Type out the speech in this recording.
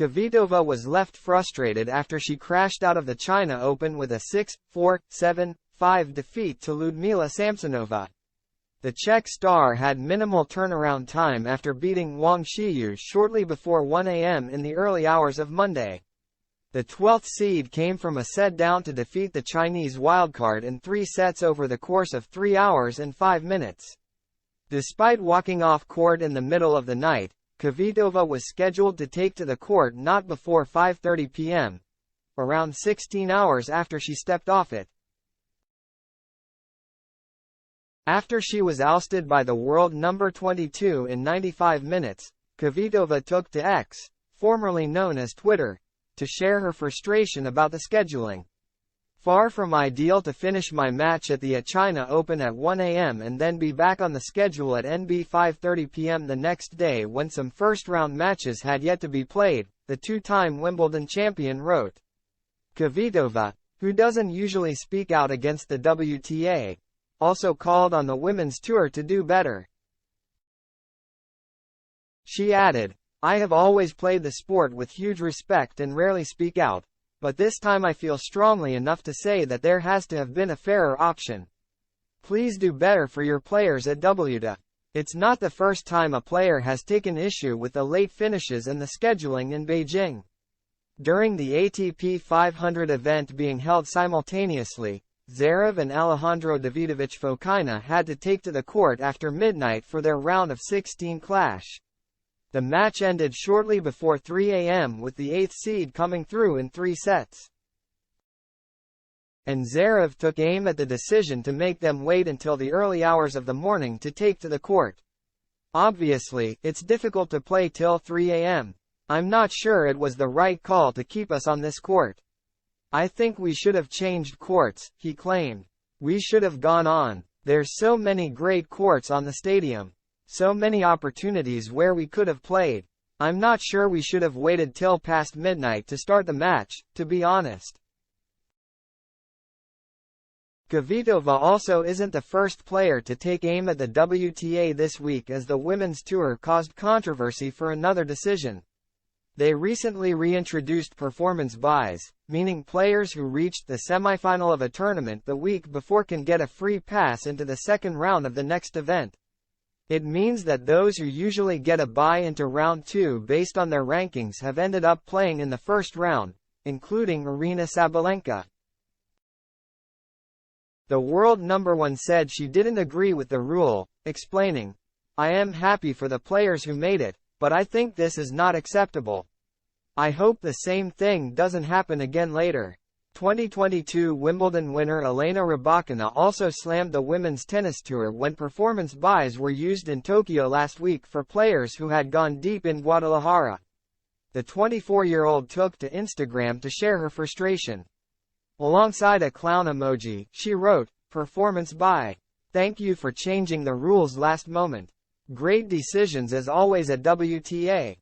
Kvitova was left frustrated after she crashed out of the China Open with a 6-4, 7-5 defeat to Ludmila Samsonova. The Czech star had minimal turnaround time after beating Wang Xiyu shortly before 1 a.m. in the early hours of Monday. The 12th seed came from a set down to defeat the Chinese wildcard in 3 sets over the course of 3 hours and 5 minutes. Despite walking off court in the middle of the night, Kvitova was scheduled to take to the court not before 5:30 p.m., around 16 hours after she stepped off it. After she was ousted by the world number 22 in 95 minutes, Kvitova took to X, formerly known as Twitter, to share her frustration about the scheduling. Far from ideal to finish my match at the China Open at 1 a.m. and then be back on the schedule at NB 5:30 p.m. the next day when some first-round matches had yet to be played, the two-time Wimbledon champion wrote. Kvitova, who doesn't usually speak out against the WTA, also called on the women's tour to do better. She added, "I have always played the sport with huge respect and rarely speak out, but this time I feel strongly enough to say that there has to have been a fairer option. Please do better for your players at WTA. It's not the first time a player has taken issue with the late finishes and the scheduling in Beijing." During the ATP 500 event being held simultaneously, Zverev and Alejandro Davidovich Fokina had to take to the court after midnight for their round of 16 clash. The match ended shortly before 3 a.m. with the 8th seed coming through in 3 sets. And Zverev took aim at the decision to make them wait until the early hours of the morning to take to the court. "Obviously, it's difficult to play till 3 a.m. I'm not sure it was the right call to keep us on this court. I think we should have changed courts," he claimed. "We should have gone on. There's so many great courts on the stadium. So many opportunities where we could have played. I'm not sure we should have waited till past midnight to start the match, to be honest." Kvitova also isn't the first player to take aim at the WTA this week, as the women's tour caused controversy for another decision. They recently reintroduced performance buys, meaning players who reached the semifinal of a tournament the week before can get a free pass into the second round of the next event. It means that those who usually get a bye into round 2 based on their rankings have ended up playing in the first round, including Aryna Sabalenka. The world number 1 said she didn't agree with the rule, explaining, "I am happy for the players who made it, but I think this is not acceptable. I hope the same thing doesn't happen again later." 2022 Wimbledon winner Elena Rybakina also slammed the women's tennis tour when performance buys were used in Tokyo last week for players who had gone deep in Guadalajara. The 24-year-old took to Instagram to share her frustration. Alongside a clown emoji, she wrote, "Performance buy. Thank you for changing the rules last moment. Great decisions as always at WTA.